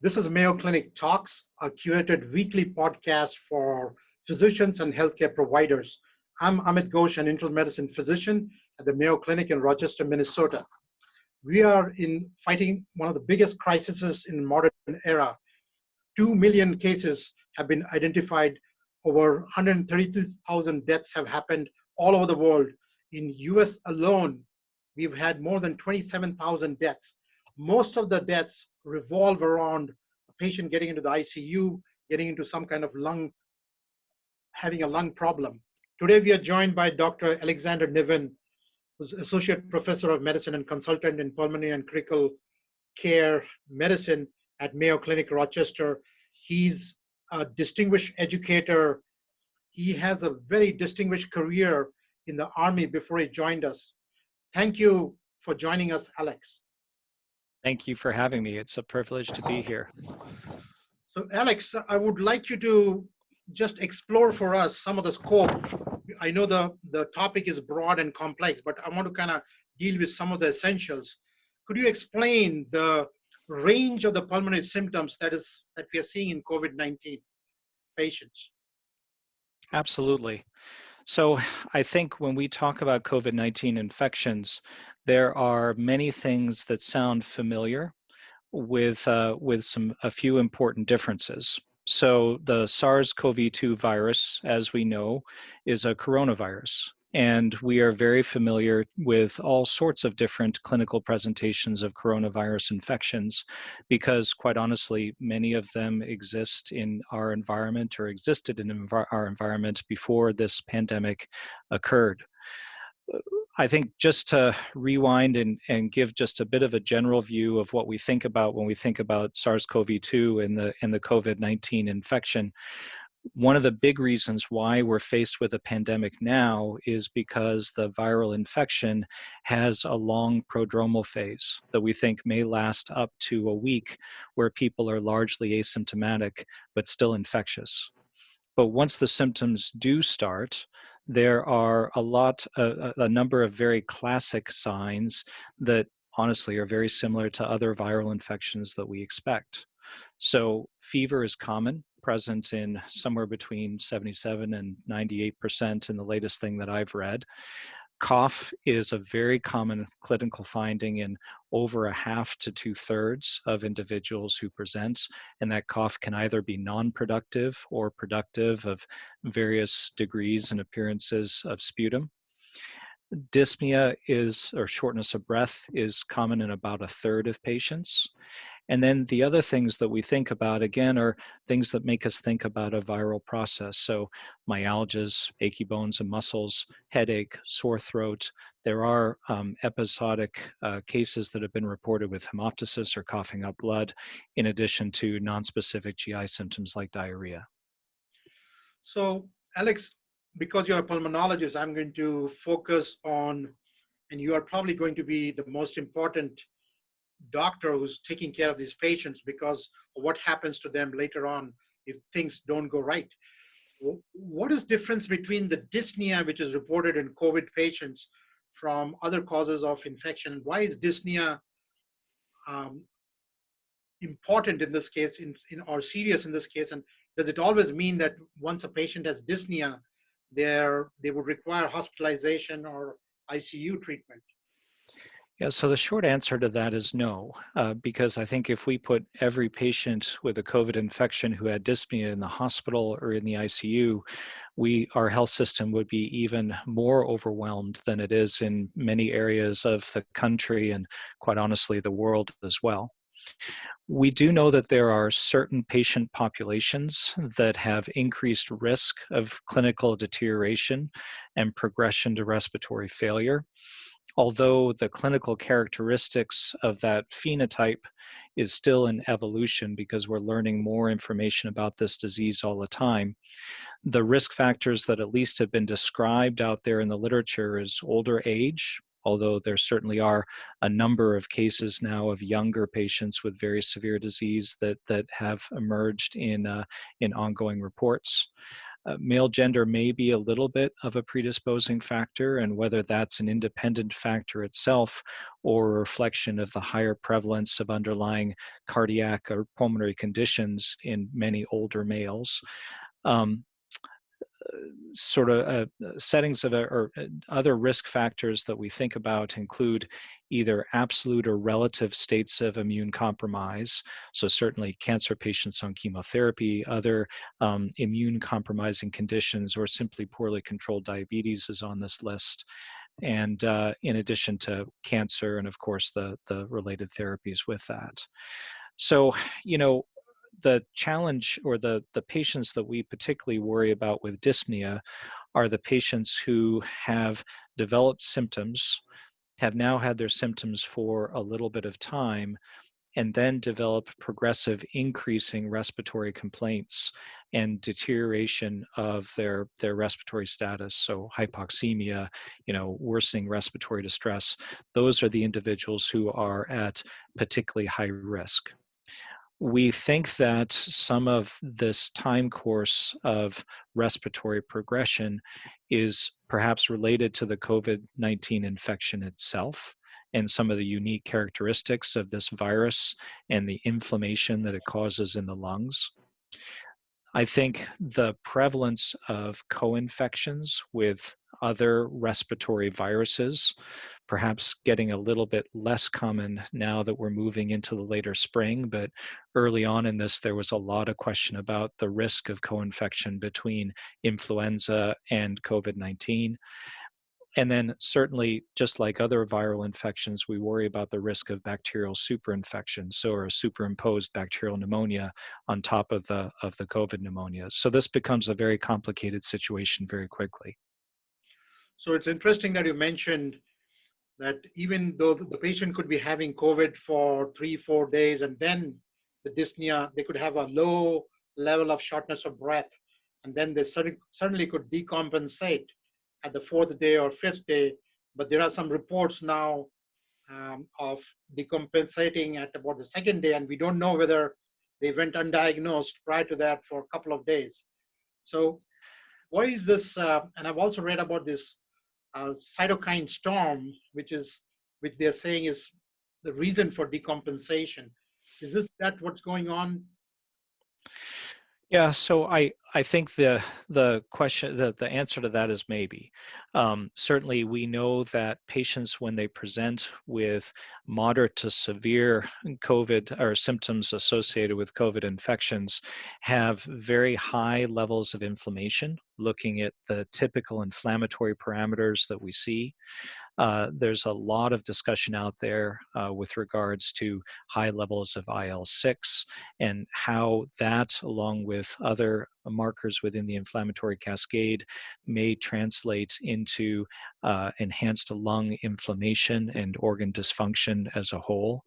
This is Mayo Clinic Talks, a curated weekly podcast for physicians and healthcare providers. I'm Amit Ghosh, an internal medicine physician at the Mayo Clinic in Rochester, Minnesota. We are fighting one of the biggest crises in the modern era. 2 million cases have been identified. Over 132,000 deaths have happened all over the world. In US alone, we've had more than 27,000 deaths. Most of the deaths revolve around a patient getting into the ICU, getting into some kind of having a lung problem. Today, we are joined by Dr. Alexander Niven, who's Associate Professor of Medicine and Consultant in Pulmonary and Critical Care Medicine at Mayo Clinic, Rochester. He's a distinguished educator. He has a very distinguished career in the Army before he joined us. Thank you for joining us, Alex. Thank you for having me. It's a privilege to be here. So Alex, I would like you to just explore for us some of the scope. I know the topic is broad and complex, but I want to kind of deal with some of the essentials. Could you explain the range of the pulmonary symptoms that we are seeing in COVID-19 patients? Absolutely. So I think when we talk about COVID-19 infections, there are many things that sound familiar with a few important differences. So the SARS-CoV-2 virus, as we know, is a coronavirus. And we are very familiar with all sorts of different clinical presentations of coronavirus infections because, quite honestly, many of them exist in our environment or existed in our environment before this pandemic occurred. I think just to rewind and give just a bit of a general view of what we think about when we think about SARS-CoV-2 and the COVID-19 infection, one of the big reasons why we're faced with a pandemic now is because the viral infection has a long prodromal phase that we think may last up to a week, where people are largely asymptomatic but still infectious. But once the symptoms do start, there are a number of very classic signs that honestly are very similar to other viral infections that we expect. So fever is common, present in somewhere between 77 and 98% in the latest thing that I've read. Cough is a very common clinical finding in over a half to 2/3 of individuals who present, and that cough can either be non-productive or productive of various degrees and appearances of sputum. Dyspnea or shortness of breath is common in about 1/3 of patients. And then the other things that we think about, again, are things that make us think about a viral process. So myalgias, achy bones and muscles, headache, sore throat. There are episodic cases that have been reported with hemoptysis or coughing up blood, in addition to nonspecific GI symptoms like diarrhea. So, Alex, because you're a pulmonologist, I'm going to focus on, and you are probably going to be the most important doctor who's taking care of these patients because of what happens to them later on if things don't go right. What is the difference between the dyspnea, which is reported in COVID patients, from other causes of infection? Why is dyspnea important in this case, or serious in this case? And does it always mean that once a patient has dyspnea, they would require hospitalization or ICU treatment? Yeah, so the short answer to that is no, because I think if we put every patient with a COVID infection who had dyspnea in the hospital or in the ICU, our health system would be even more overwhelmed than it is in many areas of the country and, quite honestly, the world as well. We do know that there are certain patient populations that have increased risk of clinical deterioration and progression to respiratory failure. Although the clinical characteristics of that phenotype is still in evolution because we're learning more information about this disease all the time, the risk factors that at least have been described out there in the literature is older age, although there certainly are a number of cases now of younger patients with very severe disease that have emerged in ongoing reports. Male gender may be a little bit of a predisposing factor, and whether that's an independent factor itself or a reflection of the higher prevalence of underlying cardiac or pulmonary conditions in many older males. Sort of settings of or other risk factors that we think about include either absolute or relative states of immune compromise. So certainly cancer patients on chemotherapy, other immune compromising conditions, or simply poorly controlled diabetes is on this list. And in addition to cancer and of course the related therapies with that. So, you know, the challenge or the patients that we particularly worry about with dyspnea are the patients who have developed symptoms, have now had their symptoms for a little bit of time, and then develop progressive increasing respiratory complaints and deterioration of their respiratory status. So hypoxemia, you know, worsening respiratory distress. Those are the individuals who are at particularly high risk. We think that some of this time course of respiratory progression is perhaps related to the COVID-19 infection itself and some of the unique characteristics of this virus and the inflammation that it causes in the lungs. I think the prevalence of co-infections with other respiratory viruses, perhaps getting a little bit less common now that we're moving into the later spring, but early on in this, there was a lot of question about the risk of co-infection between influenza and COVID-19. And then certainly, just like other viral infections, we worry about the risk of bacterial superinfection, so or superimposed bacterial pneumonia on top of the COVID pneumonia. So this becomes a very complicated situation very quickly. So it's interesting that you mentioned that even though the patient could be having COVID for 3-4 days, and then the dyspnea, they could have a low level of shortness of breath, and then they suddenly could decompensate at the 4th day or 5th day. But there are some reports now of decompensating at about the 2nd day, and we don't know whether they went undiagnosed prior to that for a couple of days. So why is this? And I've also read about this cytokine storm, which they're saying is the reason for decompensation. Is that what's going on? Yeah, so I think the question, the answer to that is maybe. Certainly, we know that patients, when they present with moderate to severe COVID or symptoms associated with COVID infections, have very high levels of inflammation. Looking at the typical inflammatory parameters that we see. There's a lot of discussion out there with regards to high levels of IL-6 and how that, along with other markers within the inflammatory cascade, may translate into enhanced lung inflammation and organ dysfunction as a whole.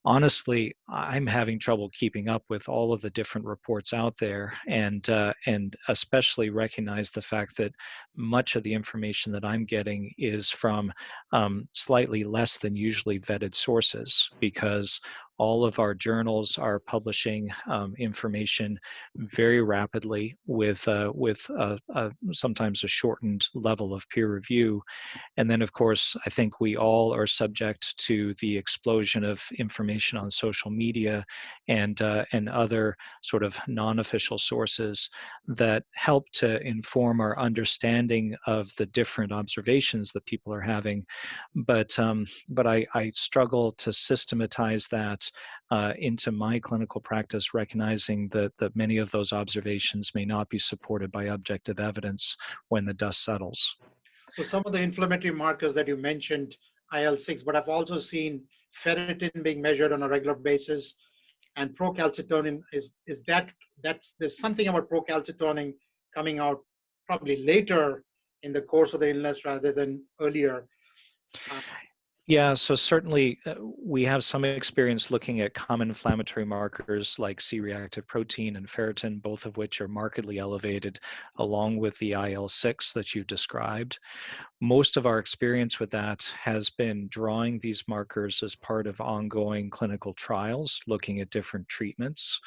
Honestly, I'm having trouble keeping up with all of the different reports out there, and especially recognize the fact that much of the information that I'm getting is from slightly less than usually vetted sources, because all of our journals are publishing information very rapidly with sometimes a shortened level of peer review. And then, of course, I think we all are subject to the explosion of information on social media and other sort of non-official sources that help to inform our understanding of the different observations that people are having. But I struggle to systematize that into my clinical practice, recognizing that many of those observations may not be supported by objective evidence when the dust settles. So some of the inflammatory markers that you mentioned, IL-6, but I've also seen ferritin being measured on a regular basis, and procalcitonin there's something about procalcitonin coming out probably later in the course of the illness rather than earlier. Yeah, so certainly we have some experience looking at common inflammatory markers like C-reactive protein and ferritin, both of which are markedly elevated, along with the IL-6 that you described. Most of our experience with that has been drawing these markers as part of ongoing clinical trials, looking at different treatments.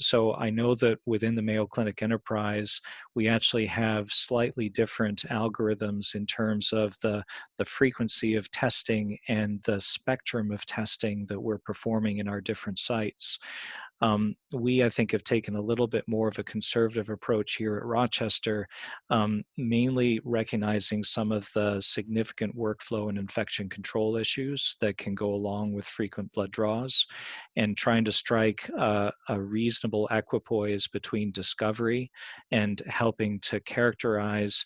So I know that within the Mayo Clinic enterprise, we actually have slightly different algorithms in terms of the frequency of testing and the spectrum of testing that we're performing in our different sites. We, I think, have taken a little bit more of a conservative approach here at Rochester, mainly recognizing some of the significant workflow and infection control issues that can go along with frequent blood draws, and trying to strike a reasonable equipoise between discovery and helping to characterize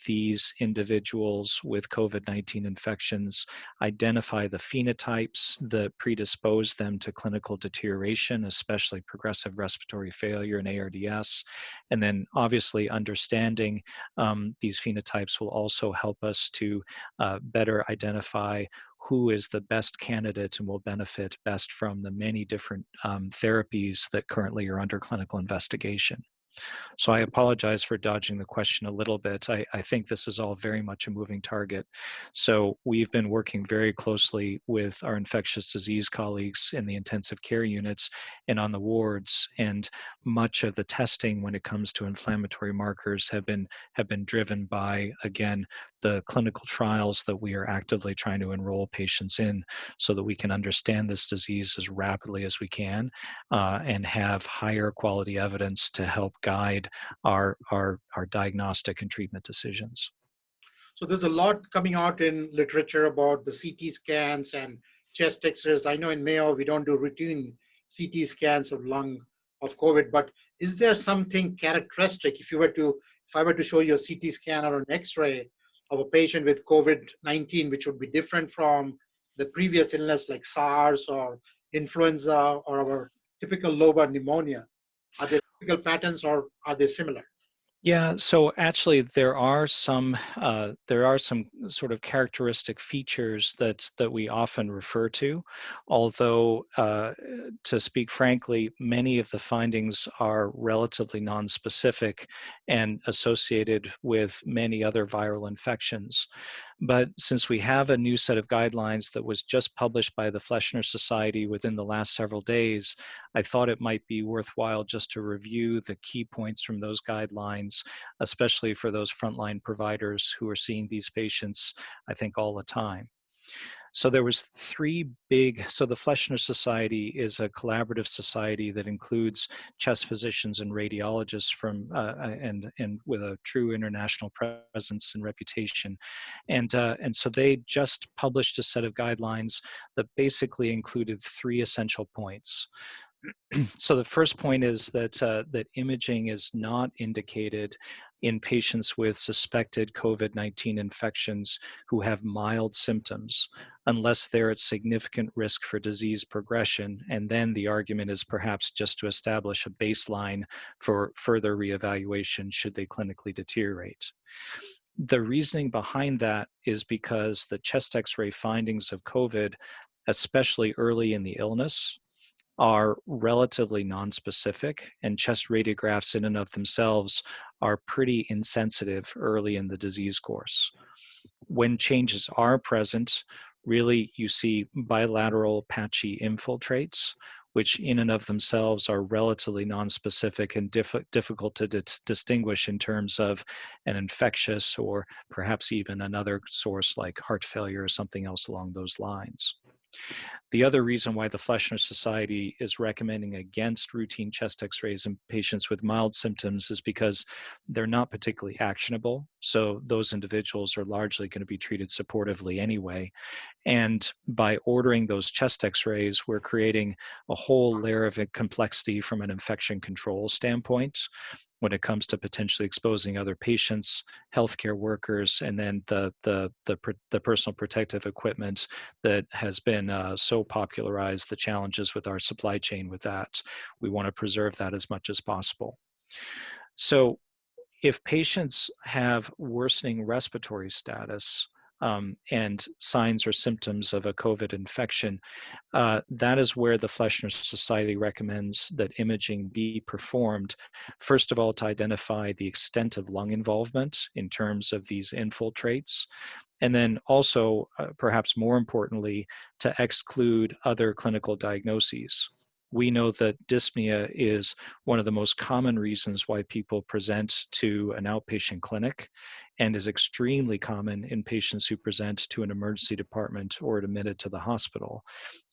these individuals with COVID-19 infections, identify the phenotypes that predispose them to clinical deterioration, especially progressive respiratory failure and ARDS. And then obviously understanding these phenotypes will also help us to better identify who is the best candidate and will benefit best from the many different therapies that currently are under clinical investigation. So I apologize for dodging the question a little bit. I think this is all very much a moving target. So we've been working very closely with our infectious disease colleagues in the intensive care units and on the wards, and much of the testing when it comes to inflammatory markers have been driven by, again, the clinical trials that we are actively trying to enroll patients in so that we can understand this disease as rapidly as we can and have higher quality evidence to help guide our diagnostic and treatment decisions. So there's a lot coming out in literature about the CT scans and chest X-rays. I know in Mayo we don't do routine CT scans of lung of COVID, but is there something characteristic if I were to show you a CT scan or an X-ray of a patient with COVID-19, which would be different from the previous illness like SARS or influenza or our typical lobar pneumonia? Are there typical patterns or are they similar? Yeah, so actually there are some sort of characteristic features that we often refer to, although to speak frankly, many of the findings are relatively nonspecific and associated with many other viral infections. But since we have a new set of guidelines that was just published by the Fleischner Society within the last several days, I thought it might be worthwhile just to review the key points from those guidelines, especially for those frontline providers who are seeing these patients, I think, all the time. So there was so the Fleischner Society is a collaborative society that includes chest physicians and radiologists from and with a true international presence and reputation. And so they just published a set of guidelines that basically included three essential points. So the first point is that that imaging is not indicated in patients with suspected COVID-19 infections who have mild symptoms, unless they're at significant risk for disease progression. And then the argument is perhaps just to establish a baseline for further reevaluation should they clinically deteriorate. The reasoning behind that is because the chest X-ray findings of COVID, especially early in the illness, are relatively nonspecific, and chest radiographs in and of themselves are pretty insensitive early in the disease course. When changes are present, really you see bilateral patchy infiltrates, which in and of themselves are relatively nonspecific and difficult to distinguish in terms of an infectious or perhaps even another source like heart failure or something else along those lines. The other reason why the Fleischner Society is recommending against routine chest X-rays in patients with mild symptoms is because they're not particularly actionable. So those individuals are largely going to be treated supportively anyway. And by ordering those chest X-rays, we're creating a whole layer of complexity from an infection control standpoint when it comes to potentially exposing other patients, healthcare workers, and then the personal protective equipment that has been so popularized, the challenges with our supply chain with that. We want to preserve that as much as possible. So if patients have worsening respiratory status, and signs or symptoms of a COVID infection, that is where the Fleischner Society recommends that imaging be performed, first of all, to identify the extent of lung involvement in terms of these infiltrates, and then also, perhaps more importantly, to exclude other clinical diagnoses. We know that dyspnea is one of the most common reasons why people present to an outpatient clinic, and is extremely common in patients who present to an emergency department or admitted to the hospital.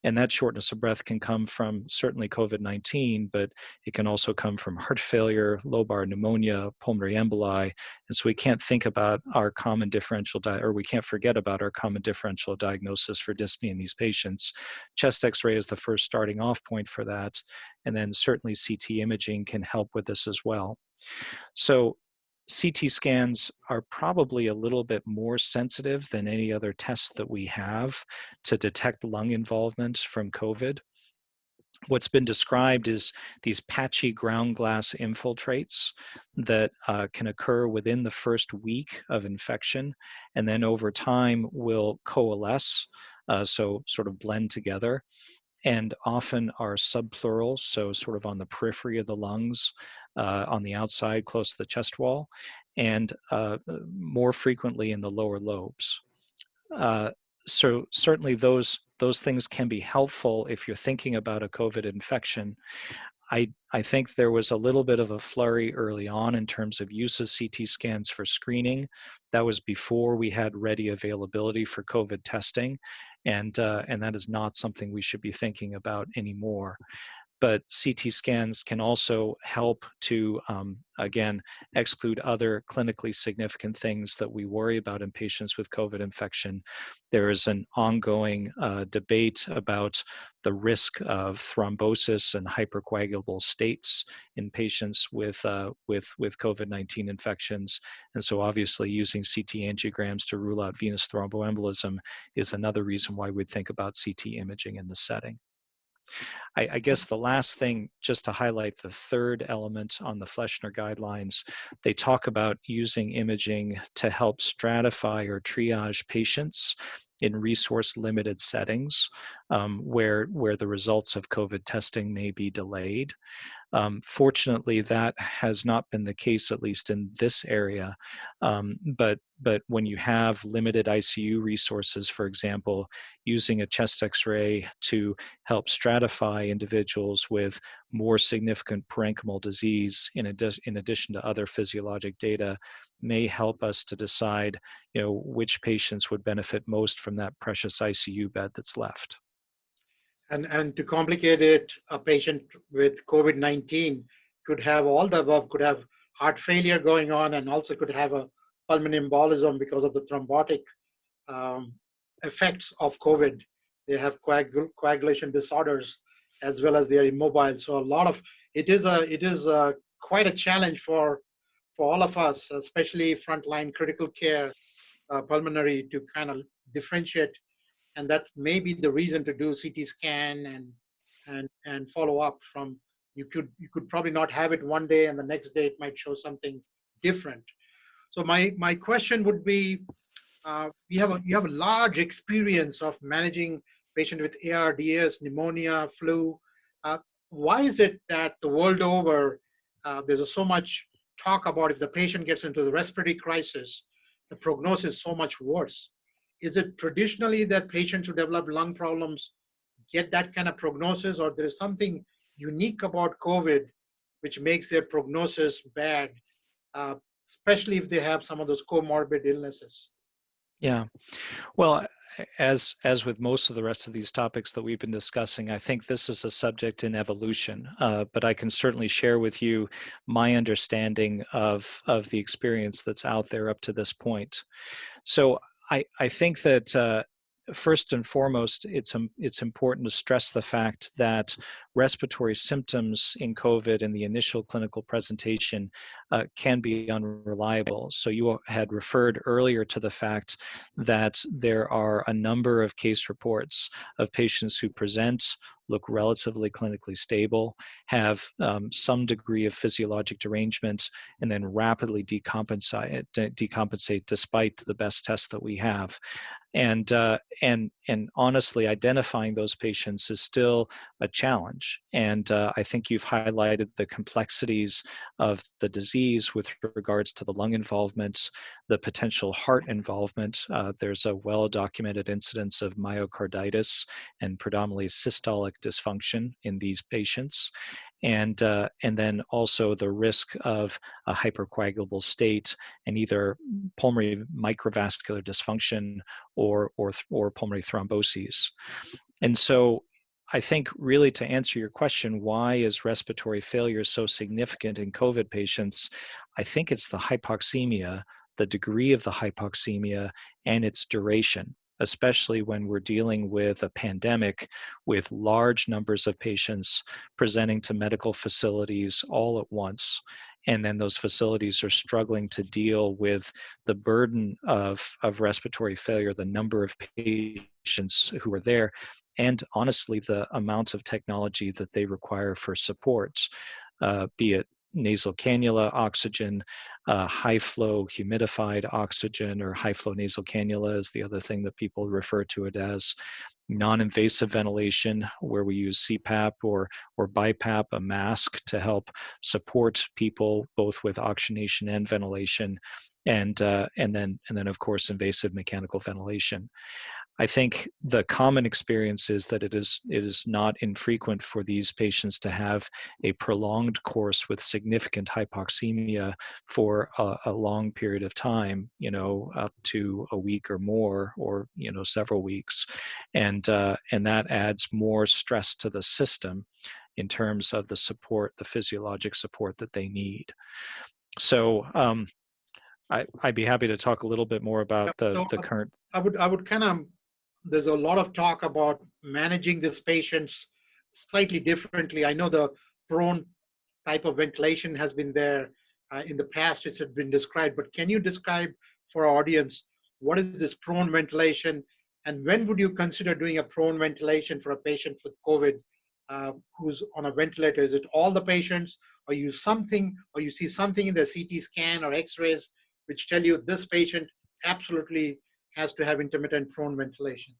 And that shortness of breath can come from certainly COVID-19, but it can also come from heart failure, lobar pneumonia, pulmonary emboli. And so we can't think about our common differential, or we can't forget about our common differential diagnosis for dyspnea in these patients. Chest X-ray is the first starting off point for that. And then certainly CT imaging can help with this as well. So CT scans are probably a little bit more sensitive than any other tests that we have to detect lung involvement from COVID. What's been described is these patchy ground glass infiltrates that can occur within the first week of infection, and then over time will coalesce, so sort of blend together, and often are subpleural, so sort of on the periphery of the lungs, on the outside close to the chest wall, and more frequently in the lower lobes. So certainly those things can be helpful if you're thinking about a COVID infection. I think there was a little bit of a flurry early on in terms of use of CT scans for screening. That was before we had ready availability for COVID testing, and that is not something we should be thinking about anymore. But CT scans can also help to, again, exclude other clinically significant things that we worry about in patients with COVID infection. There is an ongoing debate about the risk of thrombosis and hypercoagulable states in patients with COVID-19 infections. And so obviously using CT angiograms to rule out venous thromboembolism is another reason why we'd think about CT imaging in this setting. I guess the last thing, just to highlight the third element on the Fleischner guidelines, they talk about using imaging to help stratify or triage patients in resource-limited settings where the results of COVID testing may be delayed. Fortunately, that has not been the case, at least in this area. But when you have limited ICU resources, for example, using a chest X-ray to help stratify individuals with more significant parenchymal disease, in addition to other physiologic data, may help us to decide, which patients would benefit most from that precious ICU bed that's left. And to complicate it, a patient with COVID-19 could have all the above, could have heart failure going on, and also could have a pulmonary embolism because of the thrombotic effects of COVID. They have coagulation disorders as well as they are immobile. So a lot of it is quite a challenge for all of us, especially frontline critical care pulmonary, to kind of differentiate. And that may be the reason to do CT scan and follow up from. You could probably not have it one day and the next day it might show something different. So my question would be, you have a large experience of managing patient with ARDS, pneumonia, flu. Why is it that the world over there's so much talk about if the patient gets into the respiratory crisis, the prognosis is so much worse? Is it traditionally that patients who develop lung problems get that kind of prognosis, or there is something unique about COVID which makes their prognosis bad, especially if they have some of those comorbid illnesses? Yeah, well, as with most of the rest of these topics that we've been discussing, I think this is a subject in evolution, but I can certainly share with you my understanding of the experience that's out there up to this point. So I think that first and foremost, it's important to stress the fact that respiratory symptoms in COVID in the initial clinical presentation can be unreliable. So you had referred earlier to the fact that there are a number of case reports of patients who present, look relatively clinically stable, have some degree of physiologic derangement, and then rapidly decompensate despite the best tests that we have. And honestly, identifying those patients is still a challenge. And I think you've highlighted the complexities of the disease with regards to the lung involvement, the potential heart involvement. There's a well-documented incidence of myocarditis and predominantly systolic dysfunction in these patients. And then also the risk of a hypercoagulable state and either pulmonary microvascular dysfunction or pulmonary thromboses. And so I think really to answer your question, why is respiratory failure so significant in COVID patients? I think it's the hypoxemia, the degree of the hypoxemia, and its duration, especially when we're dealing with a pandemic with large numbers of patients presenting to medical facilities all at once. And then those facilities are struggling to deal with the burden of respiratory failure, the number of patients who are there, and honestly, the amount of technology that they require for support, be it nasal cannula oxygen, high flow humidified oxygen, or high flow nasal cannula is the other thing that people refer to it as. Non-invasive ventilation, where we use CPAP or BiPAP, a mask to help support people both with oxygenation and ventilation, and then of course invasive mechanical ventilation. I think the common experience is that it is not infrequent for these patients to have a prolonged course with significant hypoxemia for a long period of time, up to a week or more, or several weeks, and that adds more stress to the system in terms of the support, the physiologic support that they need. So I'd be happy to talk a little bit more about the current. I would kind of, there's a lot of talk about managing these patients slightly differently. I know the prone type of ventilation has been there in the past, it's been described, but can you describe for our audience what is this prone ventilation, and when would you consider doing a prone ventilation for a patient with COVID who's on a ventilator? Is it all the patients, or you see something in the CT scan or X-rays which tell you this patient absolutely has to have intermittent prone ventilation?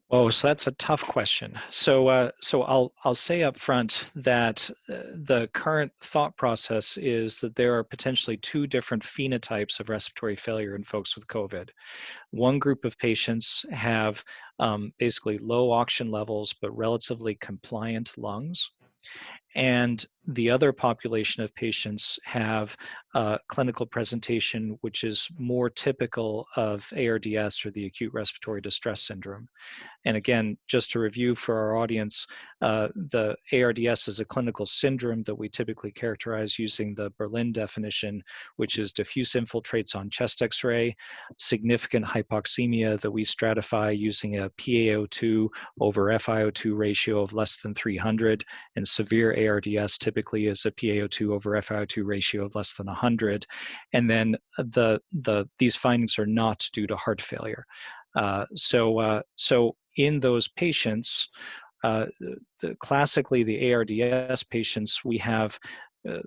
Oh, so that's a tough question. So I'll say up front that the current thought process is that there are potentially two different phenotypes of respiratory failure in folks with COVID. One group of patients have basically low oxygen levels but relatively compliant lungs. And the other population of patients have clinical presentation which is more typical of ARDS, or the acute respiratory distress syndrome. And again, just to review for our audience, the ARDS is a clinical syndrome that we typically characterize using the Berlin definition, which is diffuse infiltrates on chest X-ray, significant hypoxemia that we stratify using a PaO2 over FiO2 ratio of less than 300, and severe ARDS typically is a PaO2 over FiO2 ratio of less than 100. And then these findings are not due to heart failure. So in those patients, classically the ARDS patients, we have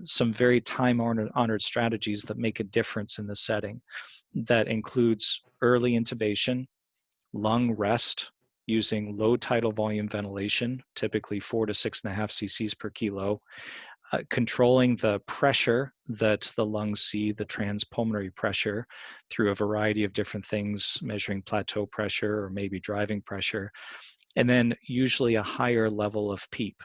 some very time-honored strategies that make a difference in the setting. That includes early intubation, lung rest using low tidal volume ventilation, typically 4 to 6.5 cc's per kilo, controlling the pressure that the lungs see, the transpulmonary pressure, through a variety of different things, measuring plateau pressure or maybe driving pressure, and then usually a higher level of PEEP.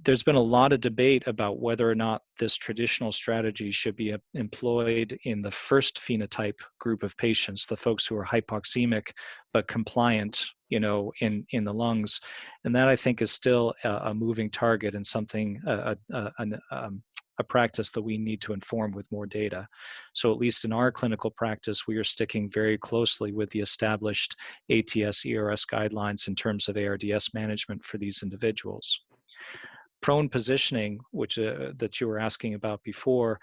There's been a lot of debate about whether or not this traditional strategy should be employed in the first phenotype group of patients, the folks who are hypoxemic but compliant, in the lungs. And that, I think, is still a moving target and something, a practice that we need to inform with more data. So at least in our clinical practice, we are sticking very closely with the established ATS ERS guidelines in terms of ARDS management for these individuals. Prone positioning, which that you were asking about before,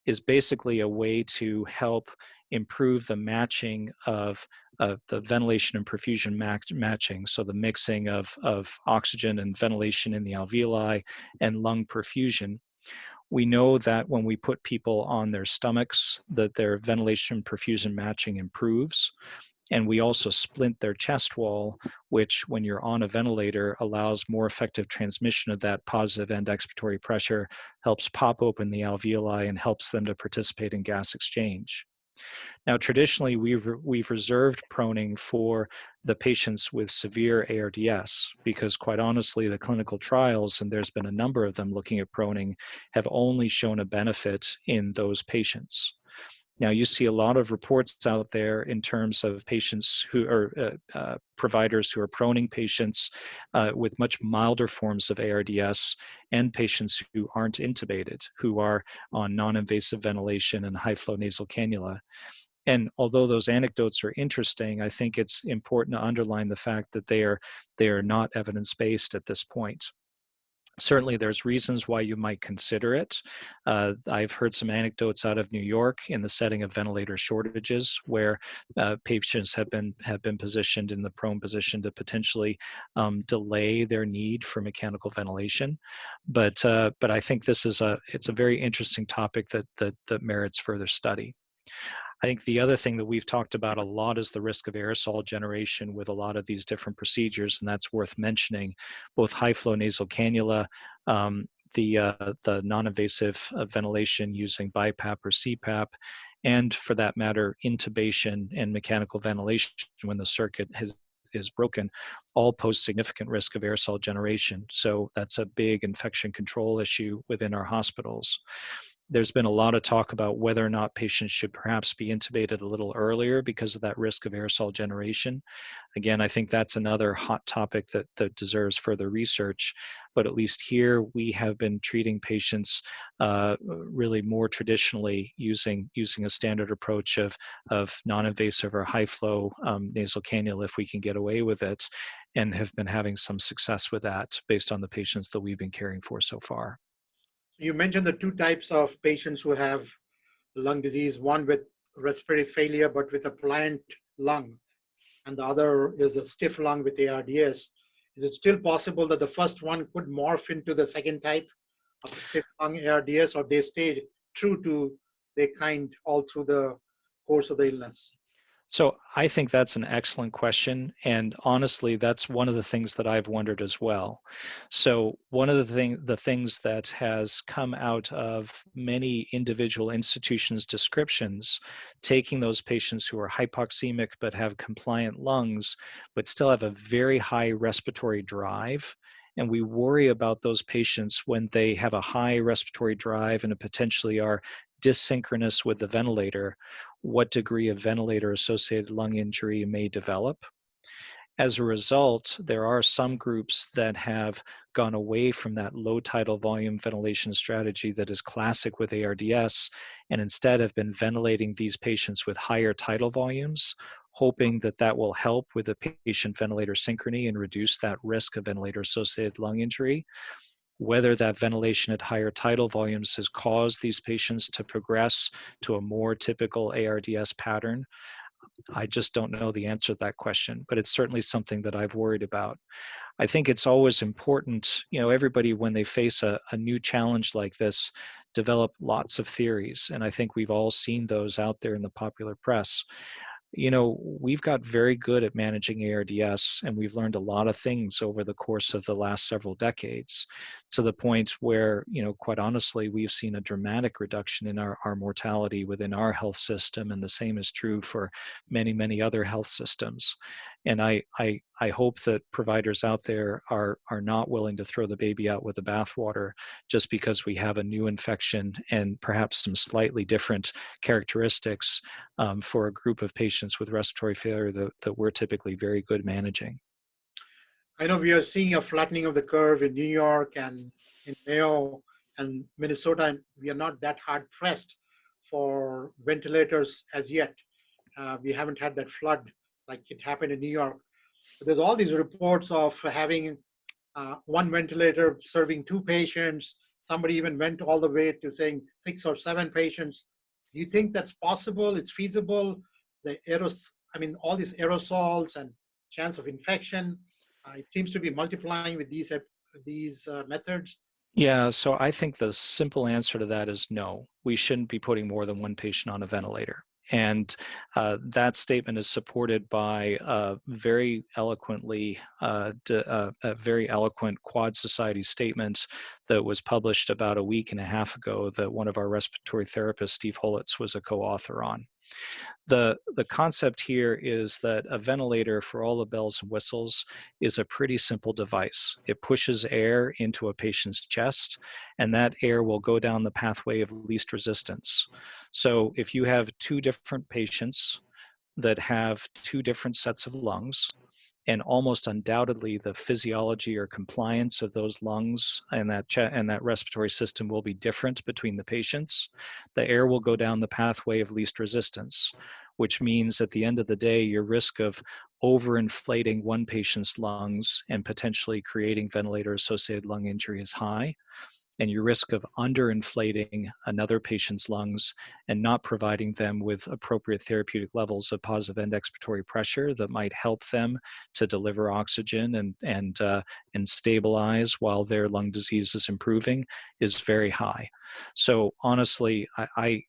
is basically a way to help improve the matching of the ventilation and perfusion matching, so the mixing of oxygen and ventilation in the alveoli and lung perfusion. We know that when we put people on their stomachs, that their ventilation perfusion matching improves. And we also splint their chest wall, which when you're on a ventilator allows more effective transmission of that positive end expiratory pressure, helps pop open the alveoli and helps them to participate in gas exchange. Now, traditionally, we've reserved proning for the patients with severe ARDS because, quite honestly, the clinical trials, and there's been a number of them looking at proning, have only shown a benefit in those patients. Now, you see a lot of reports out there in terms of patients who are providers who are proning patients with much milder forms of ARDS and patients who aren't intubated, who are on non-invasive ventilation and high-flow nasal cannula. And although those anecdotes are interesting, I think it's important to underline the fact that they are not evidence-based at this point. Certainly, there's reasons why you might consider it. I've heard some anecdotes out of New York in the setting of ventilator shortages, where patients have been positioned in the prone position to potentially delay their need for mechanical ventilation. But I think it's a very interesting topic that merits further study. I think the other thing that we've talked about a lot is the risk of aerosol generation with a lot of these different procedures, and that's worth mentioning. Both high-flow nasal cannula, the non-invasive ventilation using BiPAP or CPAP, and for that matter, intubation and mechanical ventilation when the circuit is broken, all pose significant risk of aerosol generation. So that's a big infection control issue within our hospitals. There's been a lot of talk about whether or not patients should perhaps be intubated a little earlier because of that risk of aerosol generation. Again, I think that's another hot topic that deserves further research. But at least here, we have been treating patients really more traditionally using a standard approach of non-invasive or high-flow nasal cannula if we can get away with it, and have been having some success with that based on the patients that we've been caring for so far. You mentioned the two types of patients who have lung disease, one with respiratory failure but with a pliant lung, and the other is a stiff lung with ARDS. Is it still possible that the first one could morph into the second type of stiff lung ARDS, or they stayed true to their kind all through the course of the illness? So I think that's an excellent question. And honestly, that's one of the things that I've wondered as well. So one of the things that has come out of many individual institutions' descriptions, taking those patients who are hypoxemic but have compliant lungs, but still have a very high respiratory drive. And we worry about those patients when they have a high respiratory drive and potentially are dysynchronous with the ventilator, what degree of ventilator-associated lung injury may develop. As a result, there are some groups that have gone away from that low tidal volume ventilation strategy that is classic with ARDS, and instead have been ventilating these patients with higher tidal volumes, hoping that that will help with the patient ventilator synchrony and reduce that risk of ventilator-associated lung injury. Whether that ventilation at higher tidal volumes has caused these patients to progress to a more typical ARDS pattern, I just don't know the answer to that question, but it's certainly something that I've worried about. I think it's always important, everybody, when they face a new challenge like this, develop lots of theories. And I think we've all seen those out there in the popular press. We've got very good at managing ARDS, and we've learned a lot of things over the course of the last several decades, to the point where, quite honestly, we've seen a dramatic reduction in our mortality within our health system, and the same is true for many, many other health systems. And I hope that providers out there are not willing to throw the baby out with the bathwater just because we have a new infection and perhaps some slightly different characteristics for a group of patients with respiratory failure that we're typically very good managing. I know we are seeing a flattening of the curve in New York and in Mayo. and Minnesota, we are not that hard pressed for ventilators as yet. We haven't had that flood like it happened in New York. But there's all these reports of having one ventilator serving two patients. Somebody even went all the way to saying 6 or 7 patients. Do you think that's possible? It's feasible? All these aerosols and chance of infection, it seems to be multiplying with these methods. Yeah, so I think the simple answer to that is no. We shouldn't be putting more than one patient on a ventilator. And that statement is supported by a very eloquent Quad Society statement that was published about a week and a half ago that one of our respiratory therapists, Steve Holitz, was a co-author on. The concept here is that a ventilator, for all the bells and whistles, is a pretty simple device. It pushes air into a patient's chest, and that air will go down the pathway of least resistance. So if you have 2 different patients that have 2 different sets of lungs, and almost undoubtedly the physiology or compliance of those lungs and that respiratory system will be different between the patients, the air will go down the pathway of least resistance, which means at the end of the day, your risk of overinflating one patient's lungs and potentially creating ventilator-associated lung injury is high, and your risk of underinflating another patient's lungs and not providing them with appropriate therapeutic levels of positive end expiratory pressure that might help them to deliver oxygen and stabilize while their lung disease is improving is very high. So honestly, I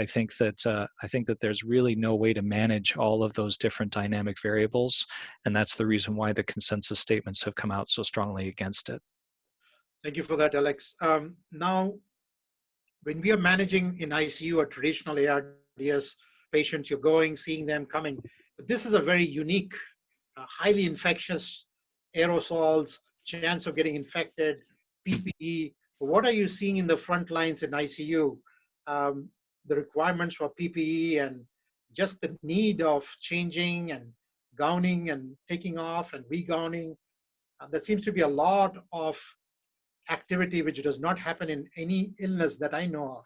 think that there's really no way to manage all of those different dynamic variables, and that's the reason why the consensus statements have come out so strongly against it. Thank you for that, Alex. Now, when we are managing in ICU or traditional ARDS patients, you're going, seeing them, coming. But this is a very unique, highly infectious aerosols, chance of getting infected, PPE. What are you seeing in the front lines in ICU? The requirements for PPE and just the need of changing and gowning and taking off and regowning. There seems to be a lot of activity which does not happen in any illness that I know of.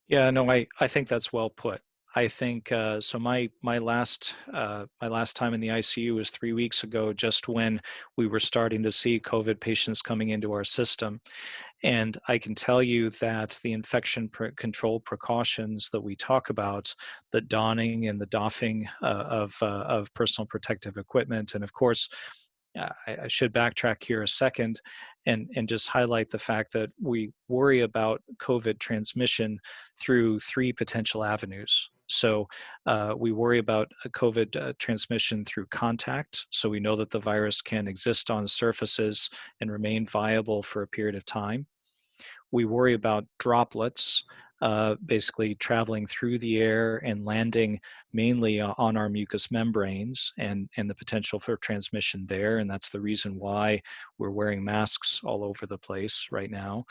Yeah, no, I think that's well put. I think so. My last time in the ICU was 3 weeks ago, just when we were starting to see COVID patients coming into our system, and I can tell you that the infection control precautions that we talk about, the donning and the doffing of personal protective equipment, and of course, I should backtrack here a second and just highlight the fact that we worry about COVID transmission through 3 potential avenues. So we worry about COVID transmission through contact. So we know that the virus can exist on surfaces and remain viable for a period of time. We worry about droplets, basically traveling through the air and landing mainly on our mucous membranes and the potential for transmission there. And that's the reason why we're wearing masks all over the place right now.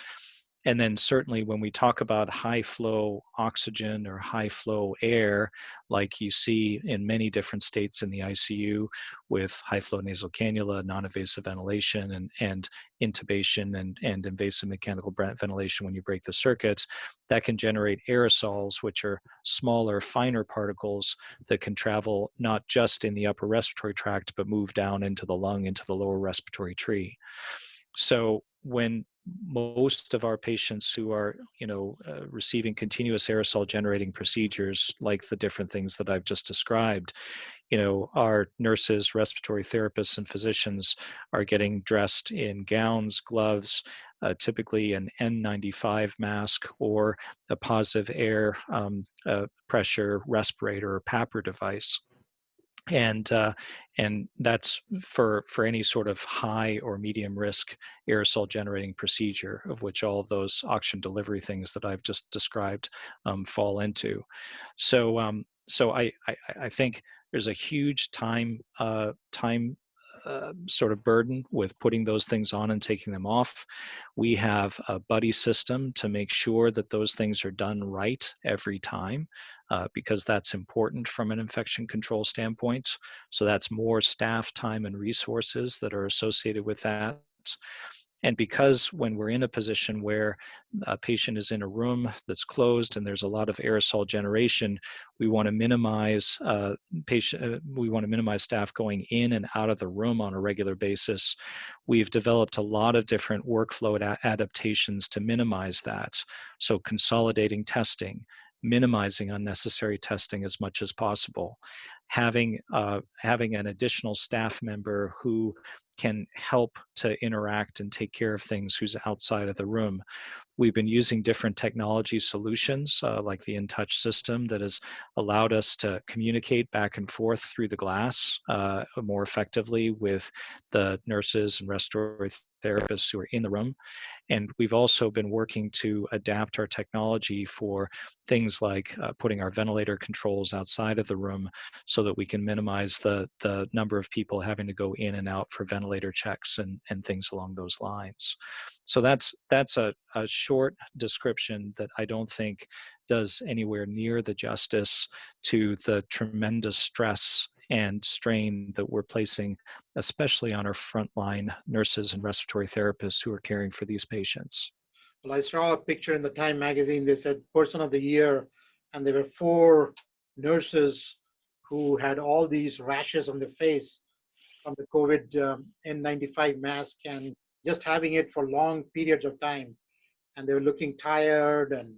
And then certainly when we talk about high flow oxygen or high flow air, like you see in many different states in the ICU with high flow nasal cannula, non-invasive ventilation and intubation and invasive mechanical ventilation when you break the circuit, that can generate aerosols, which are smaller, finer particles that can travel not just in the upper respiratory tract, but move down into the lung, into the lower respiratory tree. So when most of our patients who are, receiving continuous aerosol generating procedures, like the different things that I've just described, our nurses, respiratory therapists, and physicians are getting dressed in gowns, gloves, typically an N95 mask or a positive air pressure respirator or PAPR device. And that's for any sort of high or medium risk aerosol generating procedure, of which all of those oxygen delivery things that I've just described fall into. So I think there's a huge time sort of burden with putting those things on and taking them off. We have a buddy system to make sure that those things are done right every time, because that's important from an infection control standpoint. So that's more staff time and resources that are associated with that. And because when we're in a position where a patient is in a room that's closed and there's a lot of aerosol generation, we want to minimize staff going in and out of the room on a regular basis. We've developed a lot of different workflow adaptations to minimize that. So consolidating testing, minimizing unnecessary testing as much as possible, having an additional staff member who can help to interact and take care of things who's outside of the room. We've been using different technology solutions like the InTouch system that has allowed us to communicate back and forth through the glass more effectively with the nurses and respiratory therapists who are in the room. And we've also been working to adapt our technology for things like putting our ventilator controls outside of the room so that we can minimize the number of people having to go in and out for ventilator checks and things along those lines. So that's a short description that I don't think does anywhere near the justice to the tremendous stress and strain that we're placing, especially on our frontline nurses and respiratory therapists who are caring for these patients. Well, I saw a picture in the Time magazine. They said Person of the Year, and there were 4 nurses who had all these rashes on their face from the COVID N95 mask and just having it for long periods of time. And they were looking tired and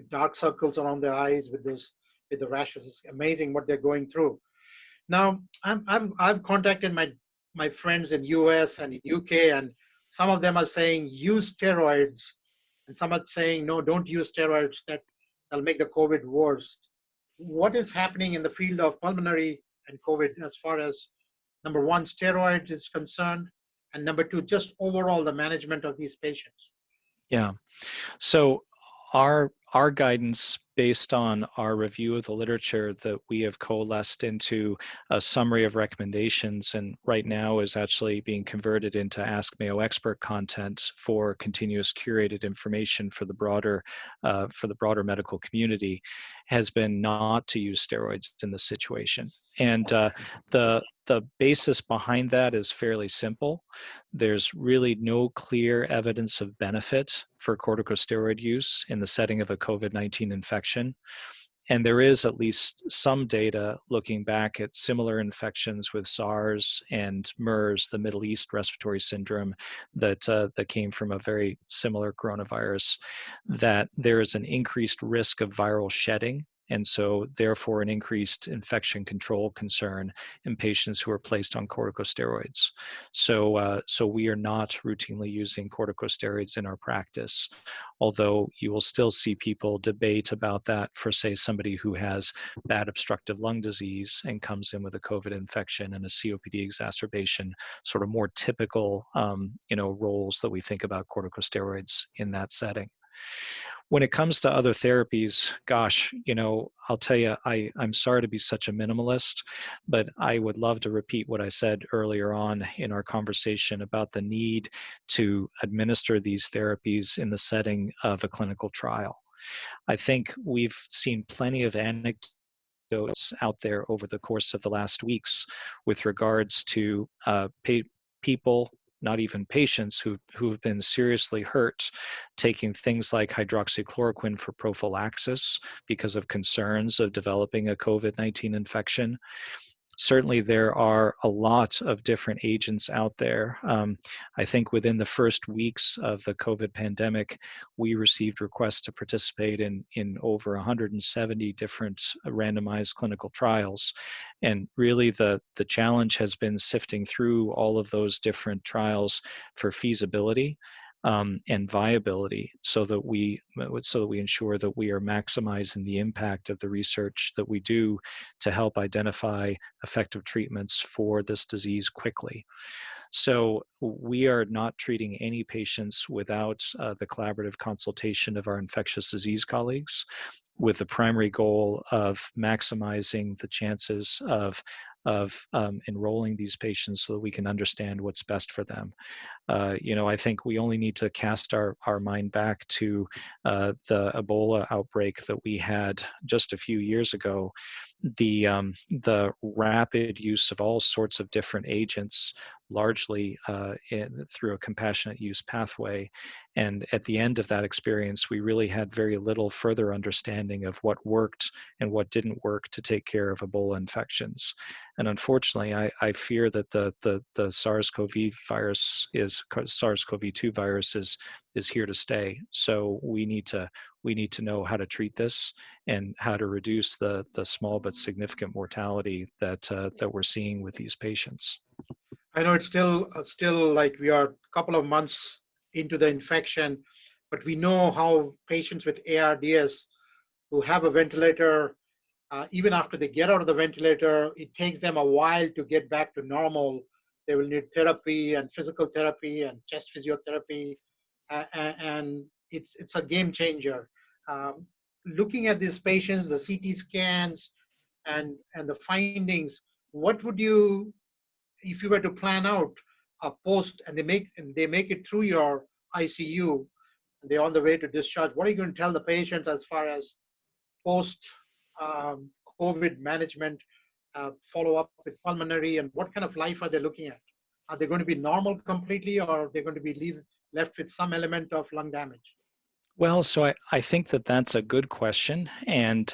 dark circles around their eyes with the rashes. It's amazing what they're going through. Now, I've contacted my friends in US and in UK, and some of them are saying use steroids, and some are saying no, don't use steroids. That'll make the COVID worse. What is happening in the field of pulmonary and COVID as far as number one, steroids is concerned, and number two, just overall the management of these patients? Yeah. So our guidance based on our review of the literature that we have coalesced into a summary of recommendations, and right now is actually being converted into AskMe Expert content for continuous curated information for the broader medical community, has been not to use steroids in this situation. And the basis behind that is fairly simple. There's really no clear evidence of benefit for corticosteroid use in the setting of a COVID-19 infection. And there is at least some data looking back at similar infections with SARS and MERS, the Middle East respiratory syndrome that came from a very similar coronavirus, that there is an increased risk of viral shedding, and so therefore an increased infection control concern in patients who are placed on corticosteroids. So we are not routinely using corticosteroids in our practice, although you will still see people debate about that for, say, somebody who has bad obstructive lung disease and comes in with a COVID infection and a COPD exacerbation, sort of more typical roles that we think about corticosteroids in that setting. When it comes to other therapies, gosh, I'll tell you, I'm sorry to be such a minimalist, but I would love to repeat what I said earlier on in our conversation about the need to administer these therapies in the setting of a clinical trial. I think we've seen plenty of anecdotes out there over the course of the last weeks with regards to people, not even patients, who have been seriously hurt taking things like hydroxychloroquine for prophylaxis because of concerns of developing a COVID-19 infection. Certainly, there are a lot of different agents out there. I think within the first weeks of the COVID pandemic, we received requests to participate in over 170 different randomized clinical trials. And really, the challenge has been sifting through all of those different trials for feasibility and viability, so that we ensure that we are maximizing the impact of the research that we do to help identify effective treatments for this disease quickly. So we are not treating any patients without the collaborative consultation of our infectious disease colleagues, with the primary goal of maximizing the chances of enrolling these patients so that we can understand what's best for them. I think we only need to cast our mind back to the Ebola outbreak that we had just a few years ago, the rapid use of all sorts of different agents, largely through a compassionate use pathway. And at the end of that experience, we really had very little further understanding of what worked and what didn't work to take care of Ebola infections. And unfortunately, I fear that the SARS-CoV virus SARS-CoV-2 virus is here to stay. So we need to know how to treat this and how to reduce the small but significant mortality that we're seeing with these patients. I know it's still like we are a couple of months into the infection, but we know how patients with ARDS who have a ventilator, even after they get out of the ventilator, it takes them a while to get back to normal. They will need therapy and physical therapy and chest physiotherapy, and it's a game changer. Looking at these patients, the CT scans, and the findings, what would you, if you were to plan out a post and they make it through your ICU and they're on the way to discharge, what are you going to tell the patients as far as post COVID management, follow up with pulmonary, and what kind of life are they looking at? Are they going to be normal completely, or are they going to be left with some element of lung damage? Well, so I think that that's a good question, and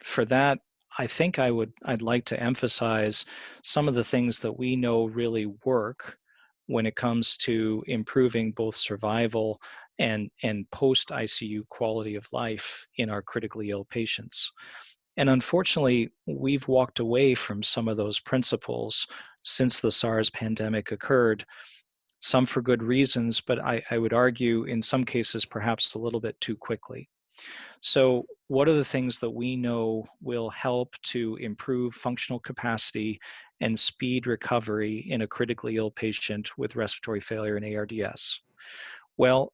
for that, I think I'd like to emphasize some of the things that we know really work when it comes to improving both survival and post ICU quality of life in our critically ill patients. And unfortunately, we've walked away from some of those principles since the SARS pandemic occurred, some for good reasons, but I would argue in some cases perhaps a little bit too quickly. So what are the things that we know will help to improve functional capacity and speed recovery in a critically ill patient with respiratory failure and ARDS? Well,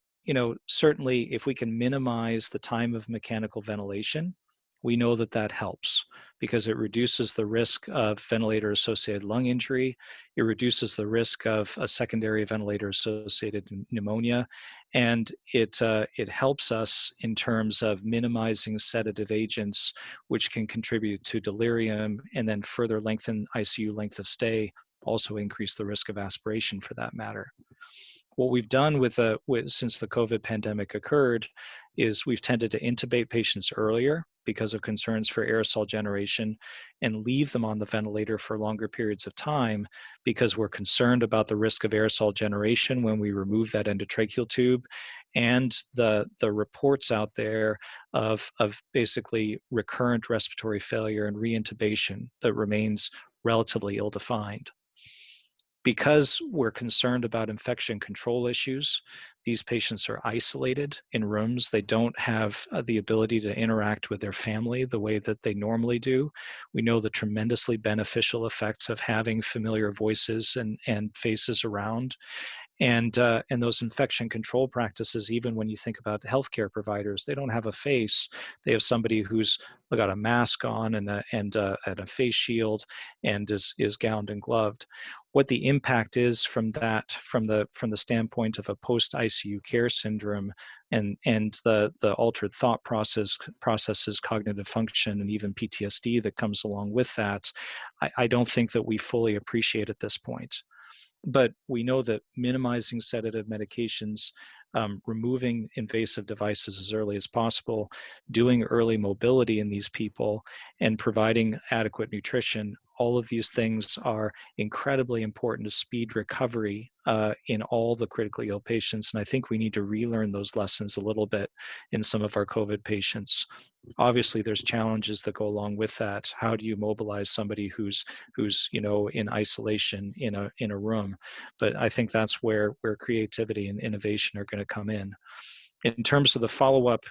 certainly if we can minimize the time of mechanical ventilation, we know that that helps because it reduces the risk of ventilator-associated lung injury, it reduces the risk of a secondary ventilator-associated pneumonia, and it helps us in terms of minimizing sedative agents, which can contribute to delirium and then further lengthen ICU length of stay, also increase the risk of aspiration for that matter. What we've done since the COVID pandemic occurred is we've tended to intubate patients earlier because of concerns for aerosol generation and leave them on the ventilator for longer periods of time because we're concerned about the risk of aerosol generation when we remove that endotracheal tube, and the reports out there of basically recurrent respiratory failure and reintubation that remains relatively ill-defined. Because we're concerned about infection control issues, these patients are isolated in rooms. They don't have the ability to interact with their family the way that they normally do. We know the tremendously beneficial effects of having familiar voices and faces around. And those infection control practices, even when you think about healthcare providers, they don't have a face. They have somebody who's got a mask on and a face shield and is gowned and gloved. What the impact is from that, from the standpoint of a post-ICU care syndrome and the altered thought processes, cognitive function, and even PTSD that comes along with that, I don't think that we fully appreciate at this point. But we know that minimizing sedative medications, removing invasive devices as early as possible, doing early mobility in these people, and providing adequate nutrition, all of these things are incredibly important to speed recovery in all the critically ill patients. And I think we need to relearn those lessons a little bit in some of our COVID patients. Obviously, there's challenges that go along with that. How do you mobilize somebody who's in isolation in a room? But I think that's where creativity and innovation are going to come in. In terms of the follow-up,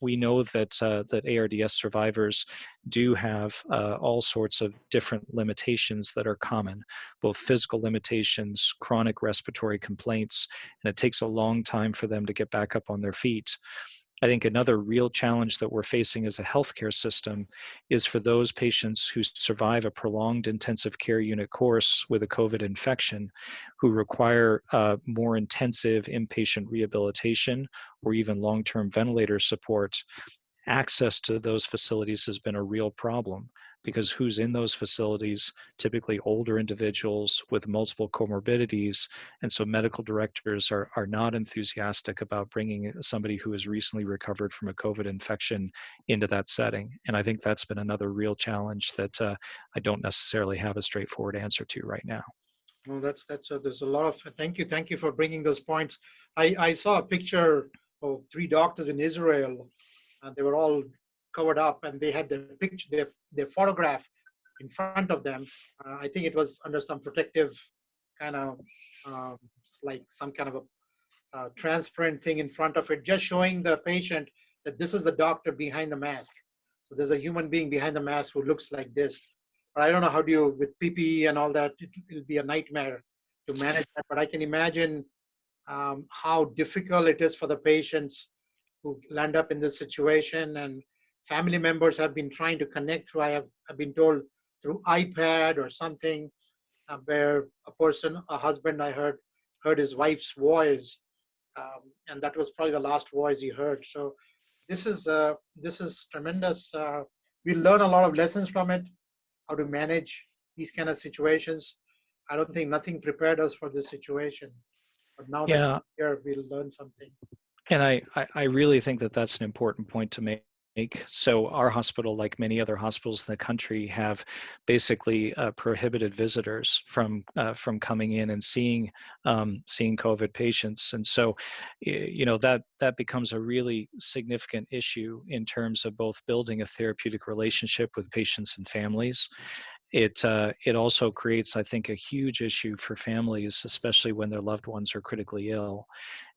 we know that ARDS survivors do have all sorts of different limitations that are common, both physical limitations, chronic respiratory complaints, and it takes a long time for them to get back up on their feet. I think another real challenge that we're facing as a healthcare system is for those patients who survive a prolonged intensive care unit course with a COVID infection, who require more intensive inpatient rehabilitation or even long-term ventilator support. access to those facilities has been a real problem because who's in those facilities? Typically older individuals with multiple comorbidities. And so medical directors are not enthusiastic about bringing somebody who has recently recovered from a COVID infection into that setting. And I think that's been another real challenge that I don't necessarily have a straightforward answer to right now. No, there's a lot of, thank you for bringing those points. I saw a picture of three doctors in Israel, and they were all covered up, and they had their picture, their photograph in front of them. I think it was under some protective kind of, um, like some kind of a transparent thing in front of it, just showing the patient that this is the doctor behind the mask. So there's a human being behind the mask who looks like this. But I don't know how do you, with PPE and all that, it'll be a nightmare to manage that. But I can imagine how difficult it is for the patients who land up in this situation, and family members have been trying to connect through, I've been told, through iPad or something, where a husband I heard his wife's voice, and that was probably the last voice he heard. So this is tremendous. We learn a lot of lessons from it, how to manage these kind of situations. I don't think nothing prepared us for this situation, but now that Yeah, we're here, we'll learn something. and I really think that that's an important point to make. So our hospital, like many other hospitals in the country, have basically prohibited visitors from coming in and seeing COVID patients, and so that becomes a really significant issue in terms of both building a therapeutic relationship with patients and families. It also creates, I think, a huge issue for families, especially when their loved ones are critically ill.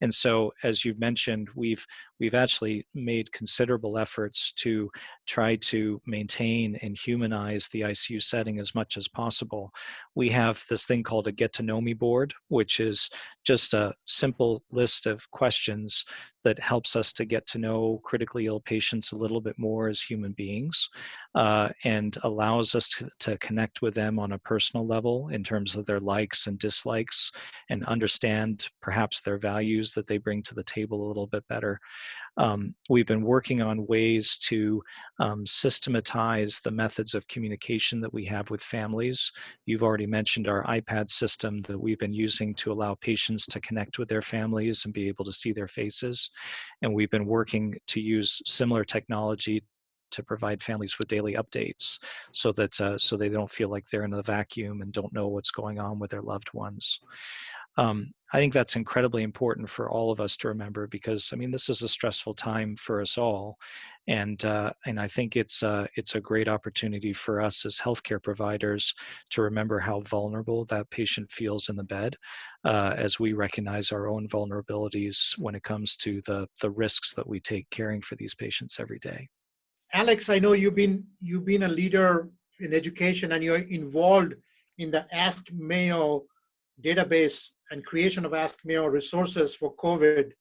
And so, as you've mentioned, we've actually made considerable efforts to try to maintain and humanize the ICU setting as much as possible. We have this thing called a Get to Know Me board, which is just a simple list of questions that helps us to get to know critically ill patients a little bit more as human beings, and allows us to connect with them on a personal level in terms of their likes and dislikes, and understand perhaps their values that they bring to the table a little bit better. We've been working on ways to systematize the methods of communication that we have with families. You've already mentioned our iPad system that we've been using to allow patients to connect with their families and be able to see their faces. And we've been working to use similar technology to provide families with daily updates so that so they don't feel like they're in a vacuum and don't know what's going on with their loved ones. I think that's incredibly important for all of us to remember, because I mean, this is a stressful time for us all, and I think it's a great opportunity for us as healthcare providers to remember how vulnerable that patient feels in the bed, as we recognize our own vulnerabilities when it comes to the risks that we take caring for these patients every day. Alex, I know you've been a leader in education, and you're involved in the Ask Mayo database and creation of Ask Mayo resources for COVID.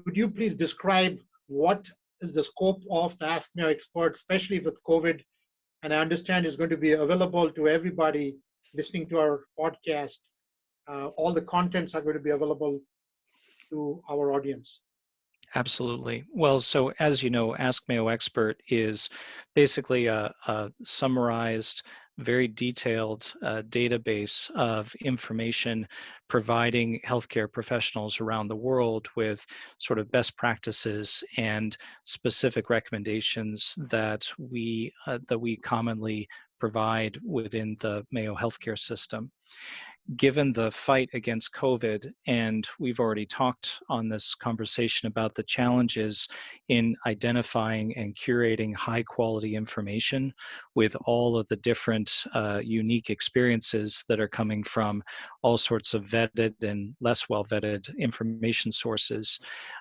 Could you please describe what is the scope of the Ask Mayo Expert, especially with COVID? And I understand it's going to be available to everybody listening to our podcast. All the contents are going to be available to our audience. Absolutely. Well, so as you know, Ask Mayo Expert is basically a summarized, very detailed database of information providing healthcare professionals around the world with sort of best practices and specific recommendations that we commonly provide within the Mayo healthcare system. Given the fight against COVID, and we've already talked on this conversation about the challenges in identifying and curating high quality information with all of the different unique experiences that are coming from all sorts of vetted and less well vetted information sources,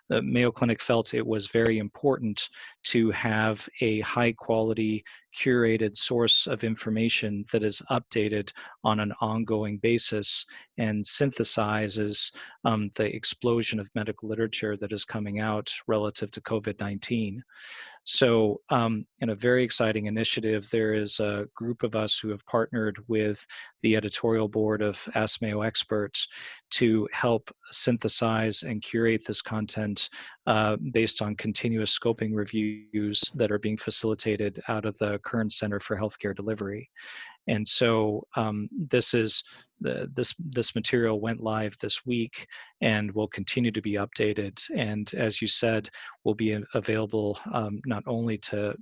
the Mayo Clinic felt it was very important to have a high quality curated source of information that is updated on an ongoing basis and synthesizes the explosion of medical literature that is coming out relative to COVID-19. So in a very exciting initiative, there is a group of us who have partnered with the editorial board of AskMe Expert to help synthesize and curate this content based on continuous scoping reviews that are being facilitated out of the Kern Center for Healthcare Delivery. And so this material went live this week and will continue to be updated. And as you said, will be available not only to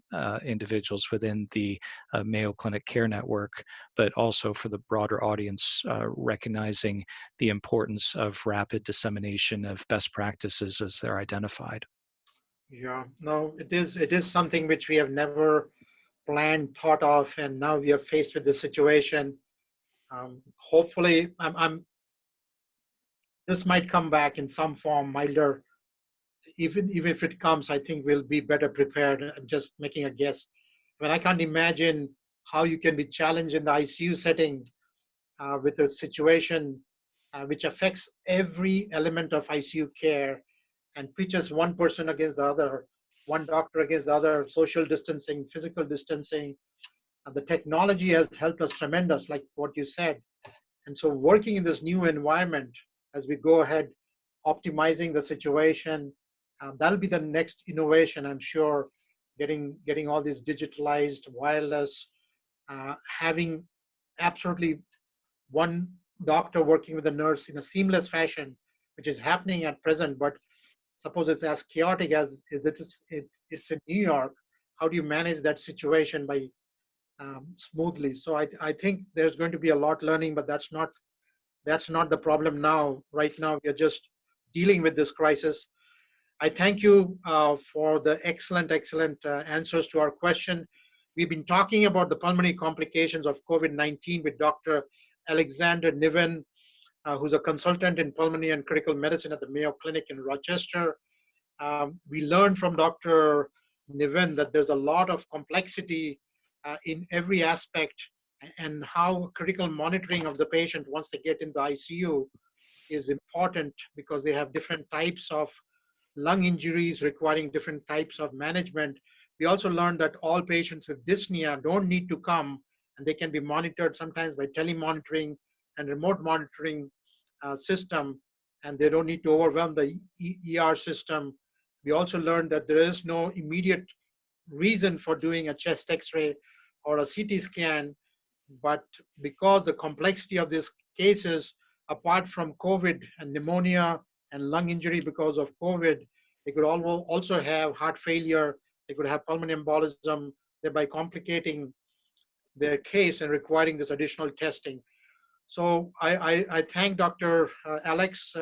individuals within the Mayo Clinic Care Network, but also for the broader audience, recognizing the importance of rapid dissemination of best practices as they're identified. Yeah, no, it is something which we have never planned, thought of, and now we are faced with this situation. Hopefully, this might come back in some form, milder. Even if it comes, I think we'll be better prepared. I'm just making a guess. I mean, I can't imagine how you can be challenged in the ICU setting with a situation which affects every element of ICU care and pitches one person against the other, one doctor against the other, social distancing, physical distancing. The technology has helped us tremendous, like what you said. And so working in this new environment as we go ahead, optimizing the situation, that'll be the next innovation, I'm sure, getting all this digitalized, wireless, having absolutely one doctor working with a nurse in a seamless fashion, which is happening at present, but suppose it's as chaotic as it's in New York, how do you manage that situation by smoothly? So I think there's going to be a lot learning, but that's not the problem now. Right now, we are just dealing with this crisis. I thank you for the excellent answers to our question. We've been talking about the pulmonary complications of COVID-19 with Dr. Alexander Niven, who's a consultant in pulmonary and critical medicine at the Mayo Clinic in Rochester. We learned from Dr. Niven that there's a lot of complexity in every aspect, and how critical monitoring of the patient once they get in the ICU is important, because they have different types of lung injuries requiring different types of management. We also learned that all patients with dyspnea don't need to come, and they can be monitored sometimes by telemonitoring and remote monitoring system, and they don't need to overwhelm the ER system. We also learned that there is no immediate reason for doing a chest X-ray or a CT scan, but because the complexity of these cases, apart from COVID and pneumonia and lung injury because of COVID, they could also have heart failure, they could have pulmonary embolism, thereby complicating their case and requiring this additional testing. So I thank Dr. Alex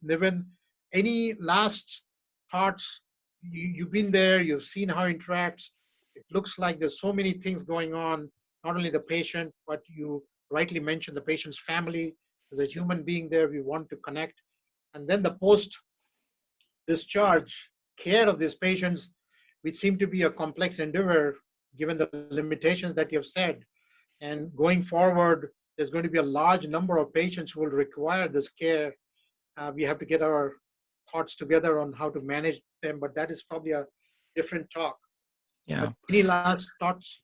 Niven. Any last thoughts? You've been there, you've seen how it interacts. It looks like there's so many things going on, not only the patient, but you rightly mentioned the patient's family. As a human being there, we want to connect. And then the post-discharge care of these patients, which seem to be a complex endeavor given the limitations that you've said. And going forward, there's going to be a large number of patients who will require this care. We have to get our thoughts together on how to manage them, but that is probably a different talk. Yeah. But any last thoughts?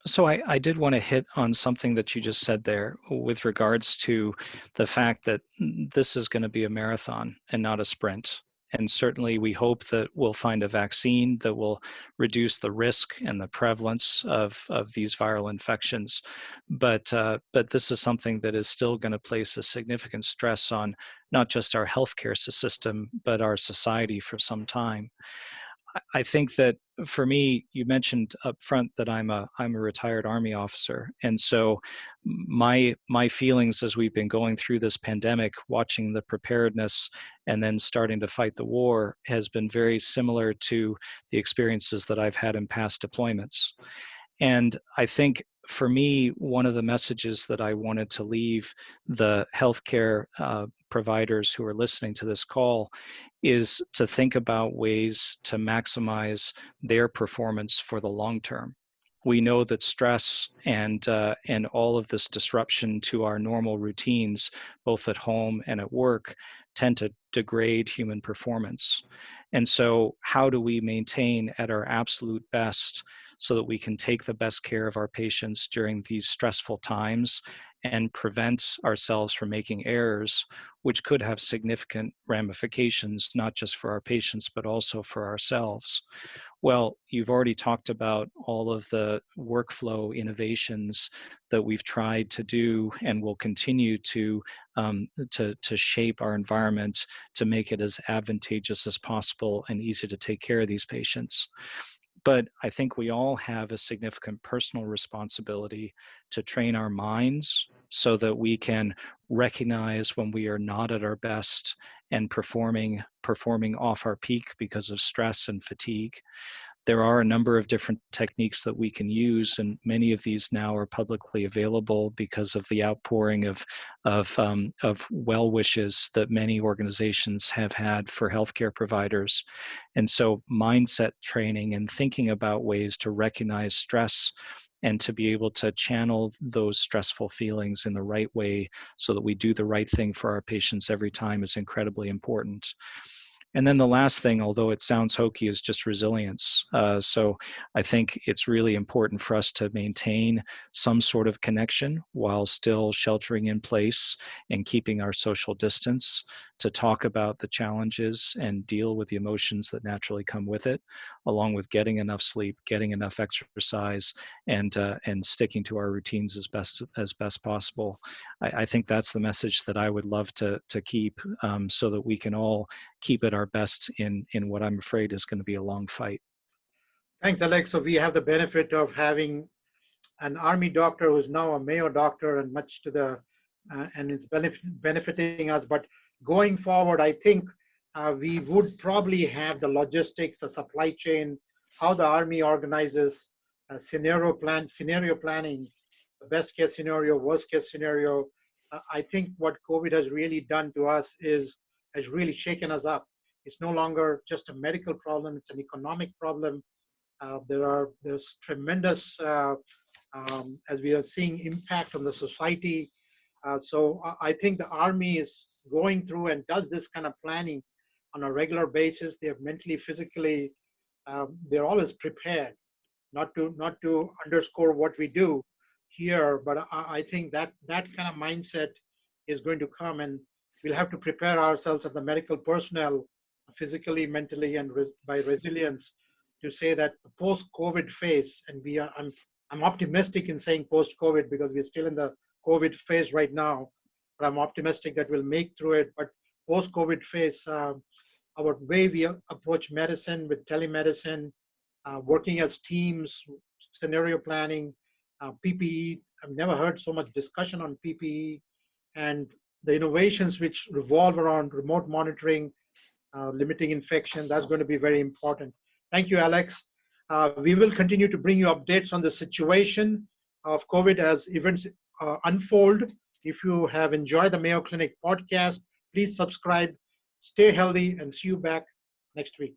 So I did want to hit on something that you just said there with regards to the fact that this is going to be a marathon and not a sprint. And certainly we hope that we'll find a vaccine that will reduce the risk and the prevalence of these viral infections. But this is something that is still going to place a significant stress on not just our healthcare system, but our society for some time. I think that for me, you mentioned up front that I'm a retired Army officer, and so my feelings as we've been going through this pandemic, watching the preparedness and then starting to fight the war, has been very similar to the experiences that I've had in past deployments. And I think for me, one of the messages that I wanted to leave the healthcare providers who are listening to this call is to think about ways to maximize their performance for the long term. We know that stress and all of this disruption to our normal routines, both at home and at work, tend to degrade human performance. And so how do we maintain at our absolute best so that we can take the best care of our patients during these stressful times and prevent ourselves from making errors, which could have significant ramifications, not just for our patients, but also for ourselves? Well, you've already talked about all of the workflow innovations that we've tried to do and will continue to shape our environment to make it as advantageous as possible and easy to take care of these patients. But I think we all have a significant personal responsibility to train our minds so that we can recognize when we are not at our best and performing off our peak because of stress and fatigue. There are a number of different techniques that we can use, and many of these now are publicly available because of the outpouring of well wishes that many organizations have had for healthcare providers. And so mindset training and thinking about ways to recognize stress and to be able to channel those stressful feelings in the right way so that we do the right thing for our patients every time is incredibly important. And then the last thing, although it sounds hokey, is just resilience. So I think it's really important for us to maintain some sort of connection while still sheltering in place and keeping our social distance, to talk about the challenges and deal with the emotions that naturally come with it, along with getting enough sleep, getting enough exercise, and sticking to our routines as best possible. I think that's the message that I would love to keep, so that we can all keep at our best in what I'm afraid is going to be a long fight. Thanks, Alex. So we have the benefit of having an Army doctor who's now a Mayo doctor, and much to the and it's benefiting us. But going forward, I think we would probably have the logistics, the supply chain, how the Army organizes scenario planning, the best case scenario, worst case scenario. I think what COVID has really done to us has really shaken us up. It's no longer just a medical problem; it's an economic problem. There's tremendous, as we are seeing, impact on the society. So I think the Army is going through and does this kind of planning on a regular basis. They have mentally, physically, they're always prepared. Not to underscore what we do here, but I think that kind of mindset is going to come, and we'll have to prepare ourselves as the medical personnel, physically, mentally, and by resilience, to say that the post-COVID phase, and I'm optimistic in saying post-COVID because we're still in the COVID phase right now, but I'm optimistic that we'll make through it. But post-COVID phase, our way we approach medicine with telemedicine, working as teams, scenario planning, PPE. I've never heard so much discussion on PPE, and the innovations which revolve around remote monitoring, limiting infection. That's going to be very important. Thank you, Alex. We will continue to bring you updates on the situation of COVID as events unfold. If you have enjoyed the Mayo Clinic podcast, please subscribe, stay healthy, and see you back next week.